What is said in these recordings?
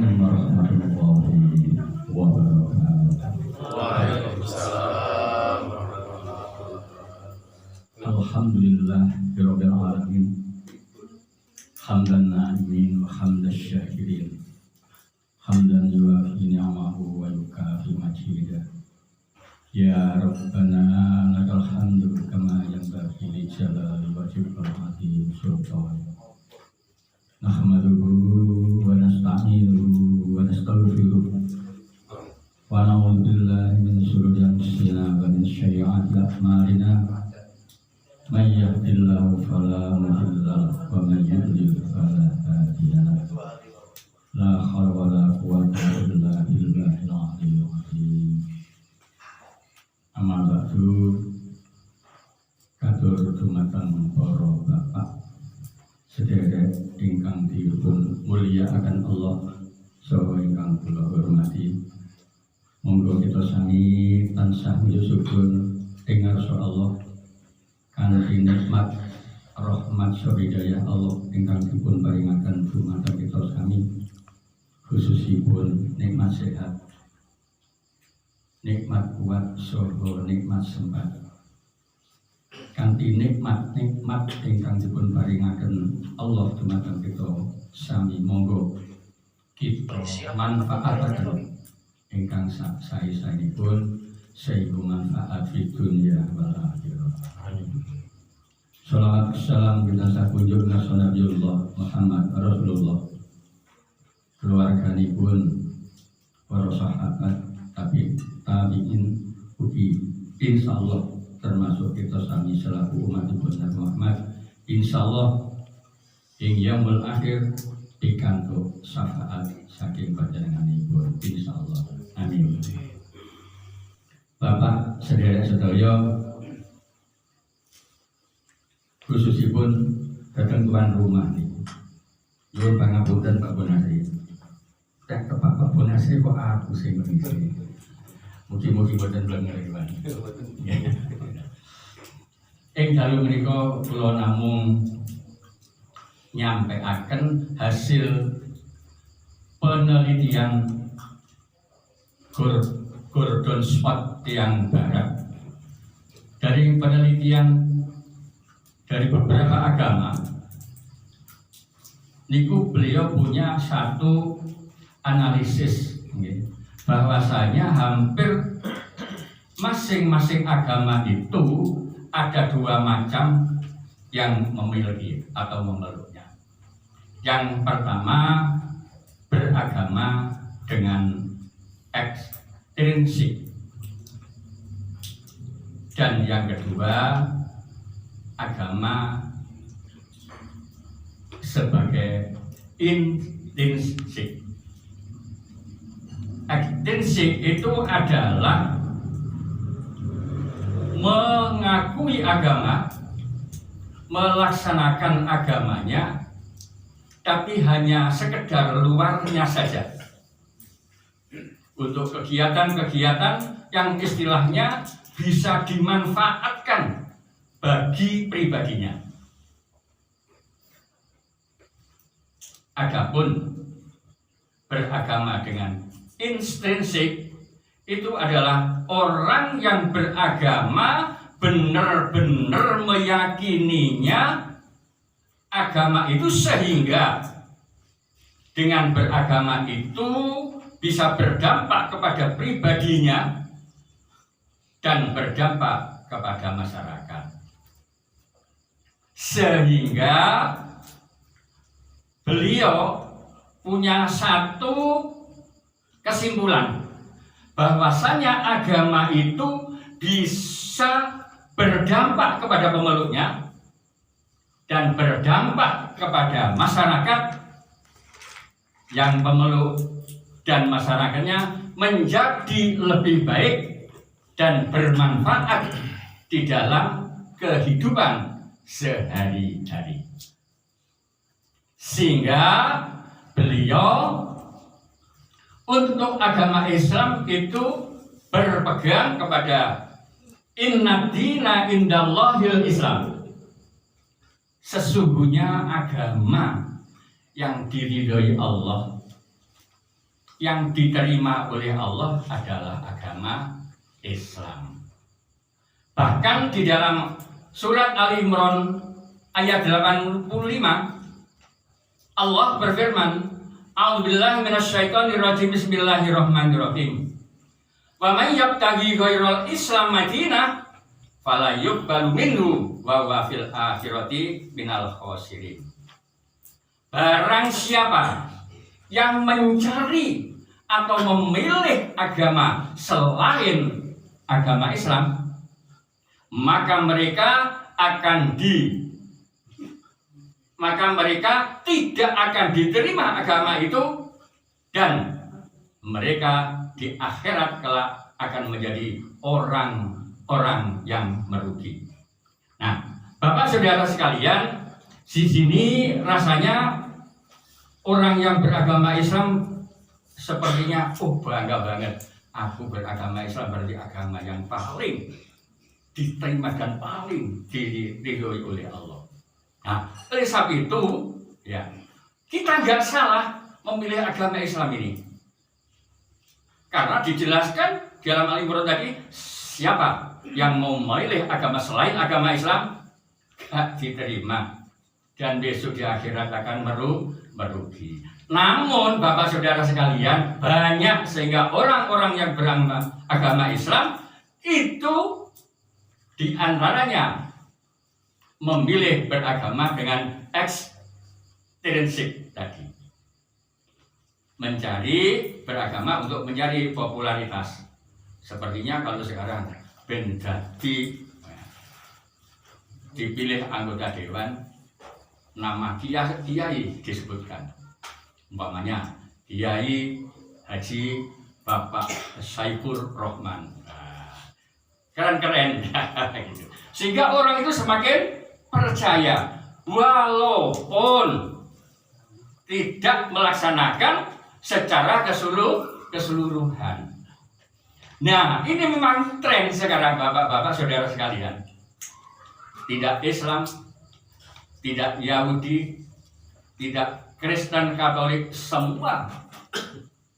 Assalamualaikum warahmatullahi wabarakatuh. Waalaikumsalam. Alhamdulillah Rabbil alamin. Hamdan na'imin wa hamdan syakirin. Hamdan yuafi ni'amahu wa yukafi majidah. Ya Rabbana lakal hamdu kama yanbaghi li jalali wajhikal azim sultan. Nahmaduhu wa nasta'inuhu wa nastaghfiruh wa na'udzu billahi min shururi anfusina wa min sayyi'ati a'malina. May yahdihillahu fala mudilla lahu wa may yudlil fala hadiya lahu. La haula wa la quwwata illa billahil aliyyil azim. Amma ba'du. Katur dumateng para bapak sedherek ingkang dipun mulyakaken Allah saha ingkang kula hormati. Monggo kita sami tansah nyusun ing ngarsa Allah kanthi nikmat rahmat sahidayah Allah ingkang dipun paringaken dumateng kita sami, khususipun nikmat sehat, nikmat kuat saha nikmat sempat. Kanthi nikmat ingkang dipun paringaken Allah dumateng kita sami, monggo kita manfaataken ingkang sae-saenipun sehingga manfaat di dunia wal akhirah. Shalawat salam kita sakunjuk Nabiullah Muhammad Rasulullah, keluarganipun, para sahabat, tabi'in, ugi, insyaallah termasuk kita sami selaku umat Nabi Muhammad, insyaallah ing yaumul akhir pikantuk syafaat saking panjenenganipun, insyaallah. Amin. Bapak sedherek sedaya, khususipun datang tuan rumah niki. Nyuwun pangapunten Pak Bonasri. Tek kepak Pak Bonasri kok aku sing ngisi. Mugi-mugi boten blenger iki, Pak. Ing dalu menika kula namung nyampaikan hasil penelitian Gordon Spot yang barat. Dari penelitian dari beberapa agama, niku beliau punya satu analisis, bahwasanya hampir masing-masing agama itu ada dua macam yang memiliki atau memeluknya. Yang pertama beragama dengan ekstrinsik, dan yang kedua agama sebagai intrinsik. Ekstrinsik itu adalah mengakui agama, melaksanakan agamanya, tapi hanya sekedar luarnya saja, untuk kegiatan-kegiatan yang istilahnya bisa dimanfaatkan bagi pribadinya. Adapun beragama dengan intrinsik itu adalah orang yang beragama benar-benar meyakininya agama itu, sehingga dengan beragama itu bisa berdampak kepada pribadinya dan berdampak kepada masyarakat, sehingga beliau punya satu kesimpulan bahwasanya agama itu bisa berdampak kepada pemeluknya dan berdampak kepada masyarakat, yang pemeluk dan masyarakatnya menjadi lebih baik dan bermanfaat di dalam kehidupan sehari-hari. Sehingga beliau untuk agama Islam itu berpegang kepada inna dina indallahil Islam. Sesungguhnya agama yang diridhoi Allah yang diterima oleh Allah adalah agama Islam. Bahkan di dalam surat Ali Imran ayat 85 Allah berfirman, A'udzubillahi minasyaitonirrajim, bismillahirrahmanirrahim. Wa may yabtaghi ghairal Islam madinah fala yuqbalu minhu wa huwa fil akhirati minal khasirin. Barang siapa yang mencari atau memilih agama selain agama Islam, maka mereka tidak akan diterima agama itu, dan mereka di akhirat kelak akan menjadi orang-orang yang merugi. Nah, Bapak Saudara sekalian, di sini rasanya orang yang beragama Islam sepertinya bangga banget. Aku beragama Islam berarti agama yang paling diterima dan paling diridhoi oleh Allah. Nah, oleh sebab itu, ya, kita nggak salah memilih agama Islam ini. Karena dijelaskan dalam Al-Imran tadi, siapa yang mau memilih agama selain agama Islam gak diterima, dan besok di akhirat akan merugi. Namun Bapak Saudara sekalian, banyak sehingga orang-orang yang beragama Islam itu diantaranya memilih beragama dengan ekstrinsik tadi, mencari beragama untuk mencari popularitas. Sepertinya kalau sekarang dipilih anggota dewan, nama kiai disebutkan, umpamanya Kiai Haji Bapak Saifur Rahman, keren-keren gitu. Sehingga orang itu semakin percaya walaupun tidak melaksanakan secara keseluruhan. Nah, ini memang tren sekarang Bapak-bapak Saudara sekalian. Tidak Islam, tidak Yahudi, tidak Kristen, Katolik, semua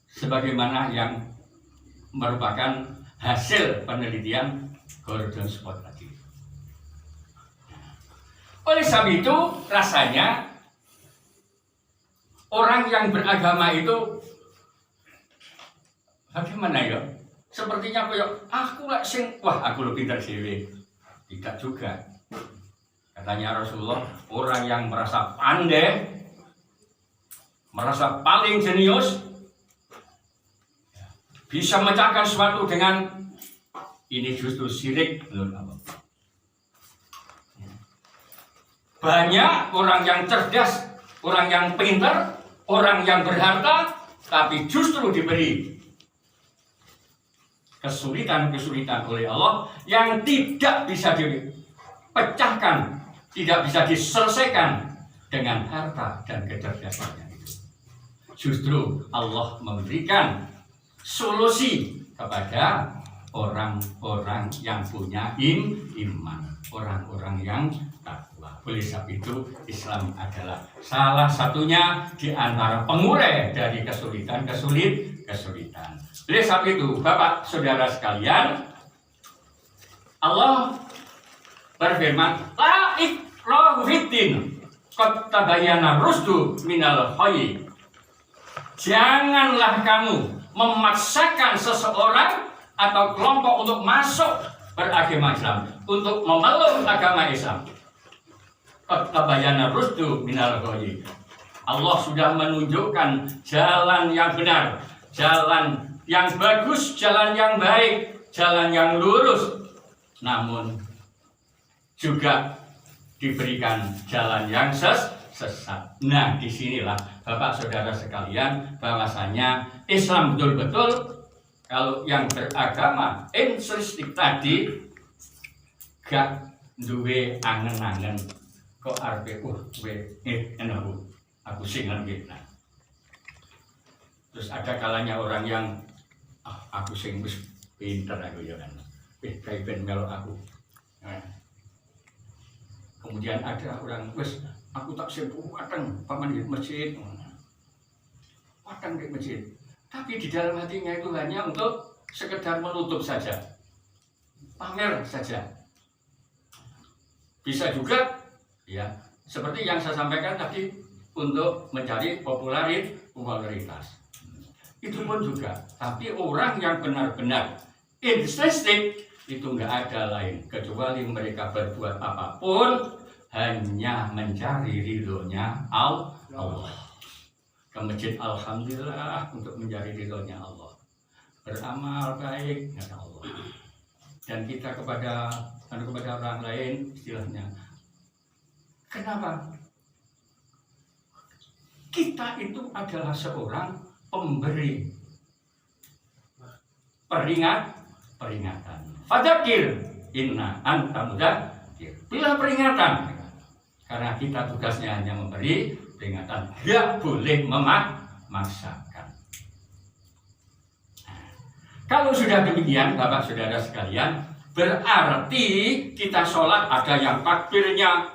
sebagaimana yang merupakan hasil penelitian Gordon Spot tadi. Oleh sebab itu, rasanya orang yang beragama itu bagaimana ya? Sepertinya aku lah aku lebih pintar sih. Tidak juga. Katanya Rasulullah, orang yang merasa pandai, merasa paling jenius, bisa memecahkan sesuatu dengan ini justru syirik menurut Allah. Banyak orang yang cerdas, orang yang pintar, orang yang berharta, tapi justru diberi kesulitan-kesulitan oleh Allah yang tidak bisa dipecahkan, tidak bisa diselesaikan dengan harta dan kecerdasannya itu. Justru Allah memberikan solusi kepada orang-orang yang punya iman, orang-orang yang takwa. Oleh sebab itu, Islam adalah salah satunya di antara pengurai dari kesulitan. Oleh sebab itu, Bapak Saudara sekalian, Allah berfirman, la ikraha fiddin, qad tabayyana rusdu minal ghayy. Janganlah kamu memaksakan seseorang atau kelompok untuk masuk beragama Islam, untuk memeluk agama Islam. Qad tabayyana rusdu minal ghayy. Allah sudah menunjukkan jalan yang benar, jalan yang bagus, jalan yang baik, jalan yang lurus, namun juga diberikan jalan yang sesat. Nah, disinilah Bapak Saudara sekalian, bahwasanya Islam betul-betul kalau yang beragama intrinsik tadi gak duwe angen-angen kok arep aku singan gitu. Terus ada kalanya orang yang aku sing wis pinter aku ya kan. Kayak ben melok aku. Kemudian ada orang wis aku tak sing wateng paman di masjid. Wateng di masjid. Tapi di dalam hatinya itu hanya untuk sekedar menutup saja, pamer saja. Bisa juga, ya, seperti yang saya sampaikan tadi, untuk mencari popularitas. Itu pun juga. Tapi orang yang benar-benar intrinsik itu nggak ada lain kecuali mereka berbuat apapun hanya mencari ridhonya Allah. Ke masjid alhamdulillah untuk mencari ridhonya Allah. Beramal baik kata Allah. Dan kita kepada orang lain istilahnya. Kenapa? Kita itu adalah seorang pemberi peringatan. Fadzakir inna anta mudzakir. Bila peringatan. Karena kita tugasnya hanya memberi peringatan, tidak boleh memaksakan. Kalau sudah demikian, Bapak Saudara sekalian, berarti kita sholat ada yang takbirnya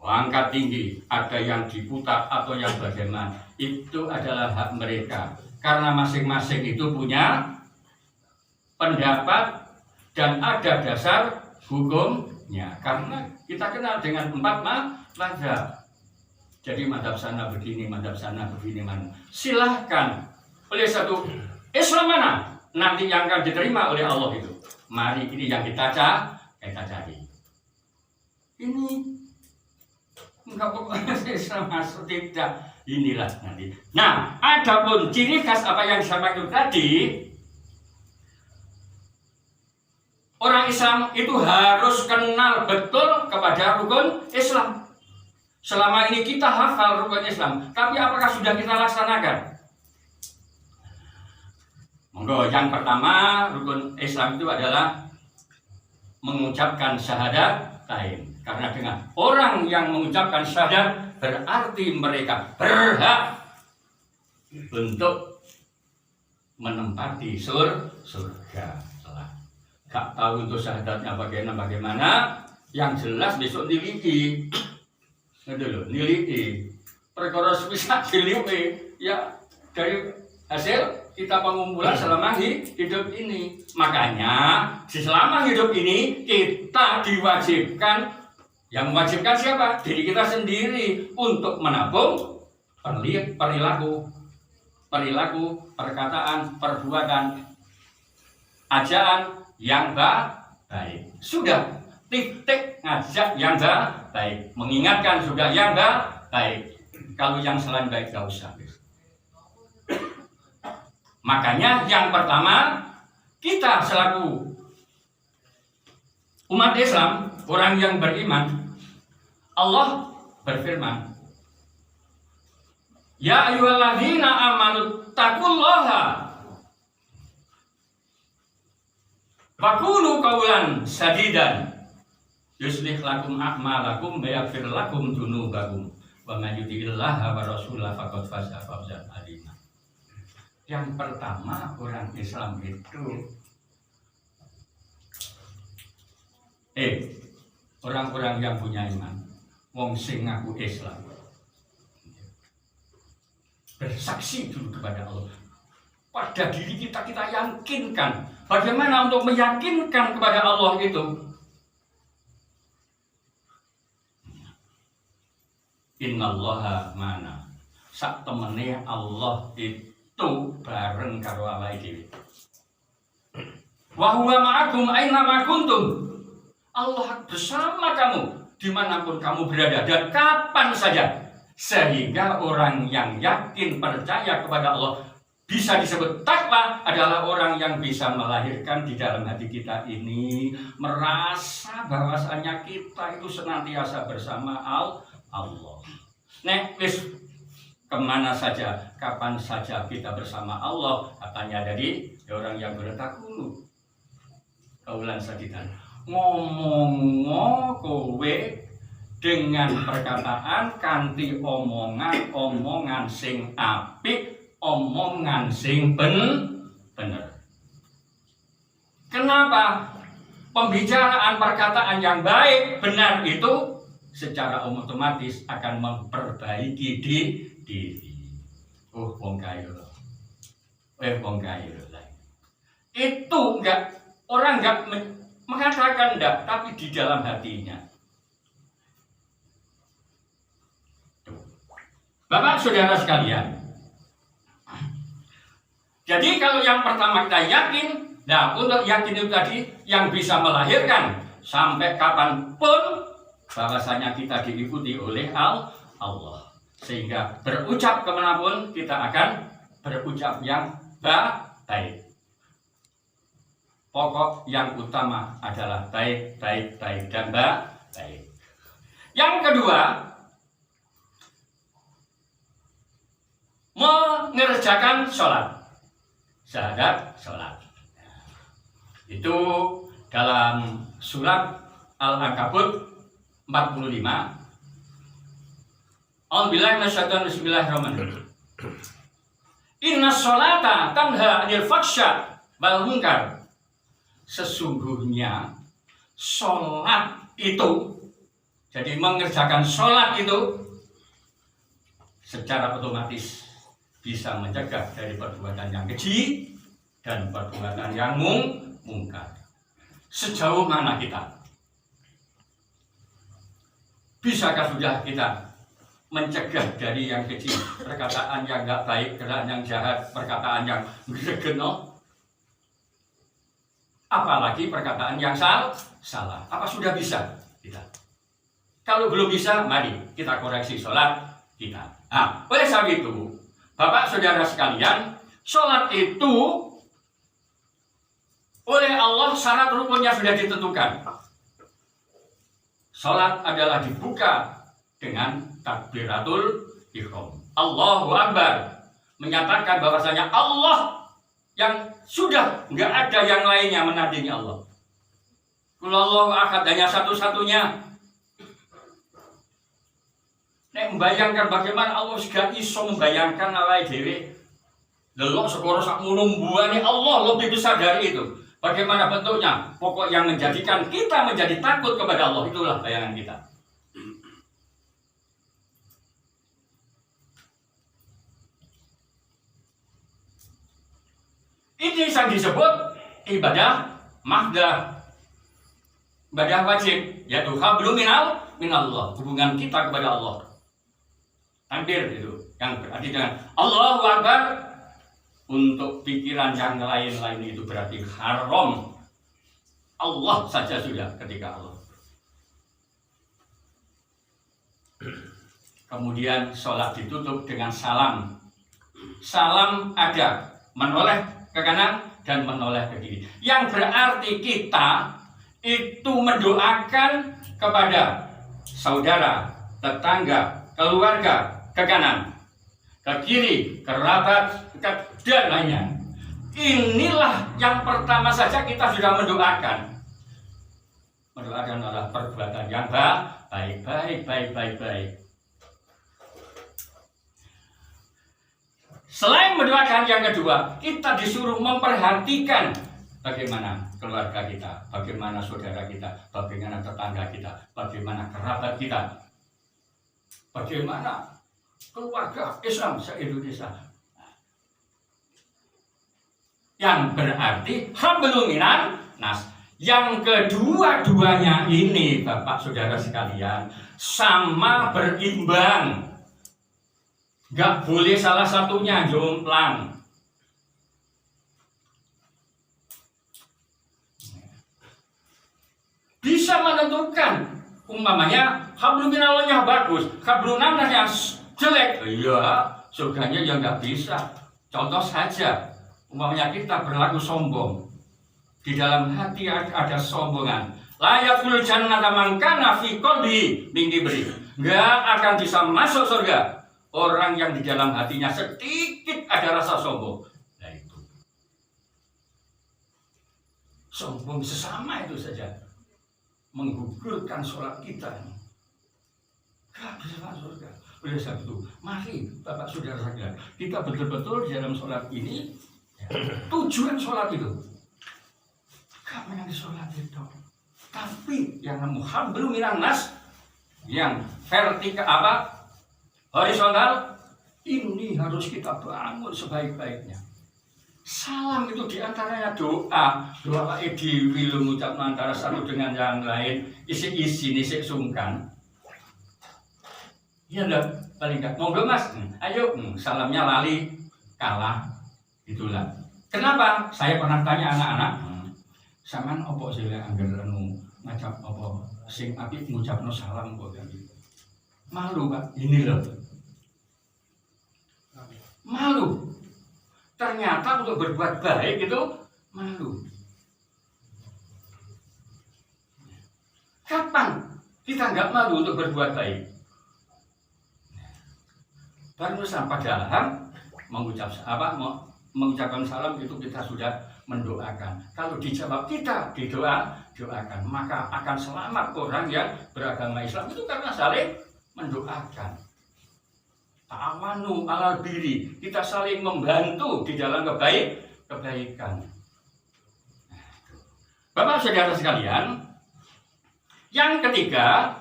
angkat tinggi, ada yang diputar atau yang bagaimana. Itu adalah hak mereka. Karena masing-masing itu punya pendapat dan ada dasar hukumnya. Karena kita kenal dengan 4 mazhab. Jadi mazhab sana begini, mazhab sana begini, silahkan oleh satu Islam mana nanti yang akan diterima oleh Allah itu. Mari ini yang kita cari. Ini enggak pokoknya Islam masuk tidak. Inilah nanti. Nah, adapun ciri khas apa yang disampaikan tadi, orang Islam itu harus kenal betul kepada rukun Islam. Selama ini kita hafal rukun Islam, tapi apakah sudah kita laksanakan? Monggo, yang pertama rukun Islam itu adalah mengucapkan syahadatain. Karena dengan orang yang mengucapkan syahadat berarti mereka berhak untuk menempati surga. Gak tahu untuk syahadatnya bagaimana, yang jelas besok niliki. Niliki. Perkara bisa diliwi ya dari hasil kita pengumpulan selama hidup ini. Makanya selama hidup ini kita diwajibkan. Yang mewajibkan siapa? Diri kita sendiri untuk menabung perilaku, perkataan, perbuatan, ajaan yang baik. Sudah titik ngajak yang baik, mengingatkan juga yang baik. Kalau yang selain baik gak usah. Makanya yang pertama kita selaku umat Islam, orang yang beriman, Allah berfirman, Ya ayyuhalladzina amanu taqullaha faqulu qawlan sadidan yuslih lakum a'malakum wa yaghfir lakum dzunubakum wa may yuti'illaha wa rasulahu faqad faza fawzan 'azima. Yang pertama orang Islam itu orang-orang yang punya iman, wong sing ngaku Islam, bersaksi dulu kepada Allah. Pada diri kita yakinkan. Bagaimana untuk meyakinkan kepada Allah itu? Innallaha mana. Sak temene Allah itu bareng karo awake dhewe. Wa huwa ma'akum aina ma kuntum. Allah bersama kamu dimanapun kamu berada dan kapan saja. Sehingga orang yang yakin percaya kepada Allah bisa disebut takwa adalah orang yang bisa melahirkan di dalam hati kita ini merasa bahwasanya kita itu senantiasa bersama Allah. Nek wis kemana saja, kapan saja kita bersama Allah, katanya dari orang yang bertakwa. Kaulan sadidan. Ngomong kowe dengan perkataan kanthi omongan sing apik, omongan sing bener. Kenapa? Pembicaraan perkataan yang baik, benar itu secara otomatis akan memperbaiki diri. Wong kaya. wong kaya itu orang enggak mengatakan enggak, tapi di dalam hatinya. Bapak saudara sekalian, jadi kalau yang pertama kita yakin, nah untuk yakin itu tadi yang bisa melahirkan sampai kapanpun bahwasanya kita diikuti oleh Allah, sehingga berucap kemanapun kita akan berucap yang baik. Pokok yang utama adalah baik dan baik. Yang kedua, mengerjakan sholat, syahadat sholat. Itu dalam surat Al-Ankabut 45. A'udzubillahi minasyaitonir rajim. Bismillahirrahmanirrahim. Inna sholata tanha 'anil fahsya wal munkar. Sesungguhnya sholat itu, jadi mengerjakan sholat itu secara otomatis bisa mencegah dari perbuatan yang keji dan perbuatan yang mungkar. Sejauh mana kita? Bisakah sudah kita mencegah dari yang keji, perkataan yang enggak baik, perkataan yang jahat, perkataan yang gregeno? Apalagi perkataan yang salah. Apa sudah bisa kita? Kalau belum bisa, mari kita koreksi sholat kita. Nah, oleh sebab itu, Bapak saudara sekalian, sholat itu oleh Allah syarat rukunnya sudah ditentukan. Sholat adalah dibuka dengan takbiratul ihram. Allahu Akbar, menyatakan bahwasanya Allah yang sudah nggak ada yang lainnya menandingi Allah. Allahu Ahad, hanya satu-satunya. Nek membayangkan bagaimana Allah gak iso membayangkan awake dhewe. Delok sekoro sak mulumbuane Allah lebih besar dari itu. Bagaimana bentuknya? Pokok yang menjadikan kita menjadi takut kepada Allah, itulah bayangan kita. Ini yang disebut ibadah mahdah, ibadah wajib, yaitu hablum minallah, hubungan kita kepada Allah. Takbir itu yang berarti dengan Allahu Akbar. Untuk pikiran yang lain-lain itu berarti haram. Allah saja sudah ketika Allah. Kemudian sholat ditutup dengan salam. Salam ada menoleh ke kanan dan menoleh ke kiri. Yang berarti kita itu mendoakan kepada saudara, tetangga, keluarga ke kanan, ke kiri, kerabat, dan lainnya. Inilah yang pertama saja kita sudah mendoakan. Mendoakan adalah perbuatan yang baik. Selain mendoakan, yang kedua, kita disuruh memperhatikan bagaimana keluarga kita, bagaimana saudara kita, bagaimana tetangga kita, bagaimana kerabat kita, bagaimana keluarga Islam se-Indonesia. Yang berarti hablum minan nas. Yang kedua-duanya ini, Bapak saudara sekalian, sama berimbang. Gak boleh salah satunya jomplang. Bisa menentukan, umpamanya hablum minallahnya bagus, hablum minannasnya jelek, iya, surganya ya nggak bisa. Contoh saja, umpamanya kita berlaku sombong, di dalam hati ada sombongan. La yadkhulul jannata man kana fi qalbihi min kibri. Nggak akan bisa masuk surga orang yang di dalam hatinya sedikit ada rasa sombong. Nah itu sombong sesama itu saja menggugurkan sholat kita. Gak bisa masuk surga. Oleh sebab itu, mari Bapak saudara sekalian, kita betul-betul di dalam sholat ini, tujuan sholat itu gak menjadi sholat itu, tapi yang hablum minan nas, yang vertikal horizontal, ini harus kita bangun sebaik-baiknya. Salam itu diantaranya doa dewi lu ngucap antara satu dengan yang lain, isi sungkan. Iya enggak, paling enggak. Monggo Mas, ayo salamnya lali kalah, itulah. Kenapa? Saya pernah tanya anak-anak, sampean opo sih lek angger ngajak opo sing apik ngucapno salam kok kan. Malu Pak, ini loh. Malu. Ternyata untuk berbuat baik itu malu. Kapan kita nggak malu untuk berbuat baik? Baru padahal mengucapkan salam itu kita sudah mendoakan. Kalau dijawab kita doakan, maka akan selamat orang yang beragama Islam itu karena saling mendoakan. Ta'awanu alal birri, kita saling membantu di dalam kebaikan. Bapak saudara sekalian, yang ketiga,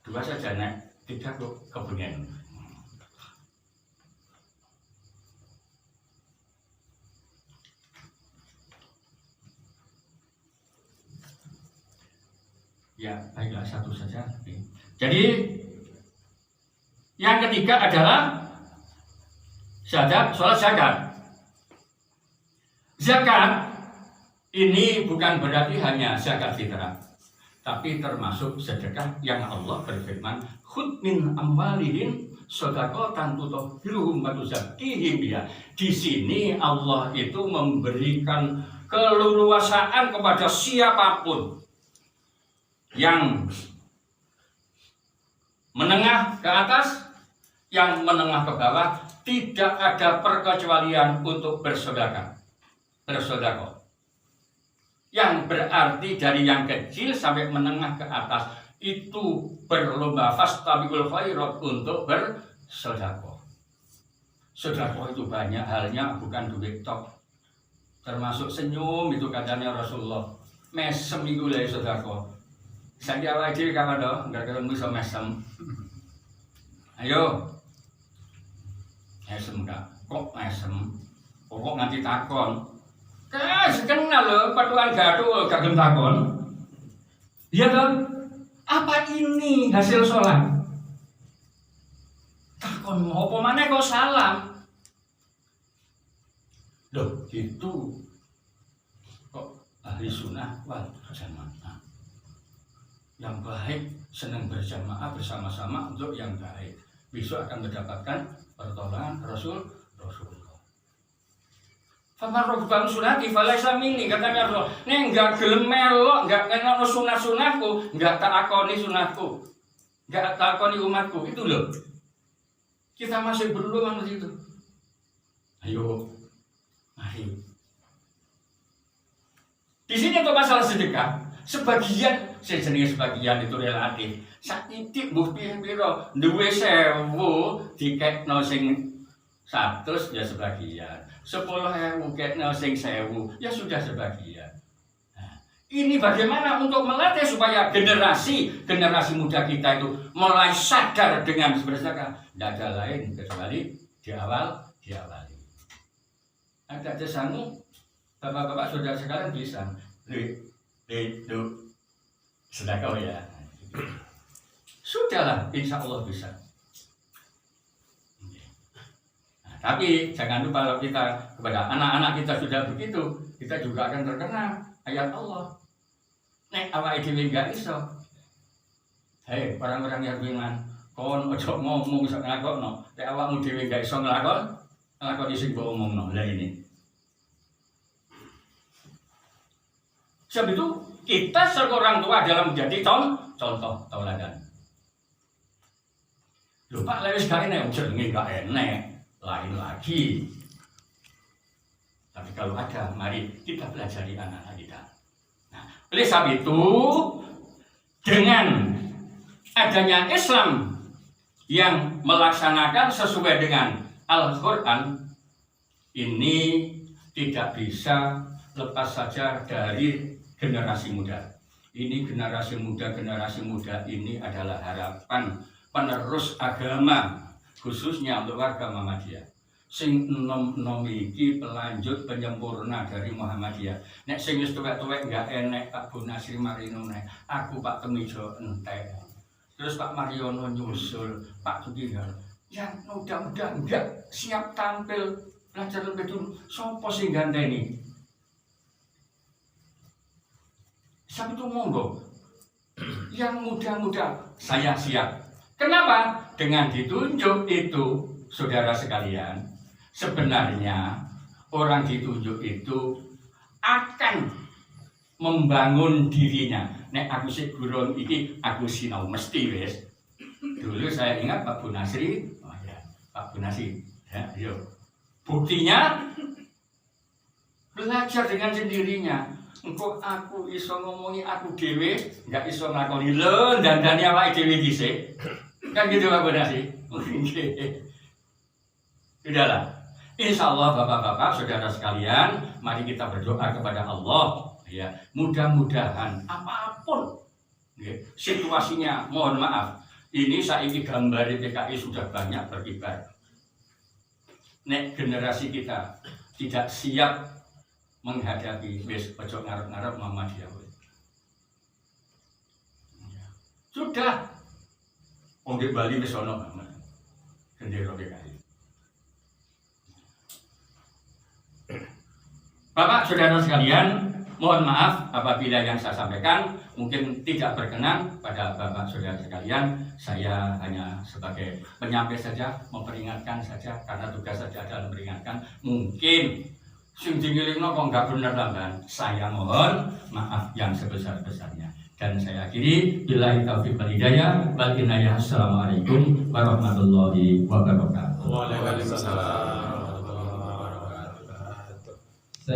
dua saja nek, tiga kepengen. Ya, baiklah satu saja. Jadi yang ketiga adalah sholat zakat. Zakat ini bukan berarti hanya zakat fitrah, tapi termasuk sedekah yang Allah berfirman, "Khudh min amwalihim shadaqatan tutahhiruhum wa tuzakkihim biha." Di sini Allah itu memberikan keleluasaan kepada siapapun yang menengah ke atas, yang menengah ke bawah, tidak ada perkecualian untuk bersedekah. Yang berarti dari yang kecil sampai menengah ke atas itu berlomba fastabiqul khairat untuk bersedekah. Sedekah itu banyak halnya, bukan duit tok. Termasuk senyum itu katanya Rasulullah. Mesem itu lah sedekah. Saya awal dhewe kapan to, enggak ketemu iso mesem. Ayo. Mesem Kak. Kok mesem? Kok nganti takon. Kenal lho, patuan gaduh gak gelem takon. Iya toh? Apa ini hasil sholat? Takon apa maneh kok salam? Loh, gitu. Kok ahli sunnah wal jamaah. Yang baik senang berjamaah bersama-sama untuk yang baik. Besok akan mendapatkan pertolongan Rasulullah. Famar robbang sunati falaisa minni, katanya Rasul. Nek enggak gelem melok, enggak kena sunah-sunahku, enggak takoni sunahku, enggak takoni umatku, itu loh. Kita masih belum itu. Ayo, mari. Di sini untuk masalah sedekah. Sebagian, sejenis sebagian itu relatif. Sakitik mbuh pira-pira duwe 1000 dikekno sing 100 ya sebagian. 10.000 kekno sing 1000 ya sudah sebagian. Nah, ini bagaimana untuk melatih supaya generasi muda kita itu mulai sadar dengan bersedekah. Tidak ada lain kecuali diawali. Ada desamu, bapak-bapak saudara sekalian bisa. Itu sedekah ya. Sudahlah, insya Allah bisa. Nah, tapi jangan lupa kalau kita kepada anak-anak kita sudah begitu, kita juga akan terkena ayat Allah. Nek awake dhewe gak iso. Hei, orang-orang yang beriman, kon ojo ngomong iso nglakokno. Nek awakmu dhewe gak iso nglakoni sing mbok omongno. Lah ini. Sebab itu kita sebagai orang tua adalah menjadi contoh tauladan. Lho Pak, lewis gak enak, jenenge gak enak, lain lagi. Tapi kalau ada, mari kita pelajari anak-anak kita. Nah, oleh sebab itu, dengan adanya Islam yang melaksanakan sesuai dengan Al-Quran, ini tidak bisa lepas saja dari generasi muda. Ini generasi muda ini adalah harapan penerus agama, khususnya untuk warga Muhammadiyah. Sing enom-enom iki pelanjut penyempurna dari Muhammadiyah. Nek sing wis tuwek-tuwek enggak enek Pak Bu Nasri Marino nek. Aku Pak Temijo entek. Terus Pak Mariono nyusul, Pak Tugiral. Ya mudah-mudahan enggak siap tampil belajar lebih dulu. Sopo sing ganteni? Siapa itu monggo? Yang muda-muda saya siap. Kenapa? Dengan ditunjuk itu, saudara sekalian, sebenarnya orang ditunjuk itu akan membangun dirinya. Nek aku sik gurung iki aku sinau mesti wis. Dulu saya ingat Pak Bu Nasri, oh ya, Pak Bu Nasri, ya, yuk. Buktinya belajar dengan sendirinya. Engko aku iso ngomongi aku dhewe, enggak iso nglakoni lho dandane awake dhewe dhisik. Kan gitu Pak Bu Nasri. Sudahlah. Insyaallah Bapak-bapak, saudara sekalian, mari kita berdoa kepada Allah ya. Mudah-mudahan apapun ya, situasinya, mohon maaf. Ini saiki gambar PKI sudah banyak berkibar. Nek generasi kita tidak siap menghadapi wis ojo ngarep-ngarep Muhammadiyah. Sudah. Wong di Bali wis ana banget. Gendera PKI. Bapak, saudara sekalian, mohon maaf apabila yang saya sampaikan mungkin tidak berkenan pada Bapak saudara sekalian. Saya hanya sebagai penyampai saja, memperingatkan saja, karena tugas saja adalah memperingatkan. Mungkin sing dingilingno kok enggak bener tambahan. Saya mohon maaf yang sebesar-besarnya. Dan saya akhiri billahi taufiq wal hidayah wal inayah. Assalamualaikum warahmatullahi wabarakatuh.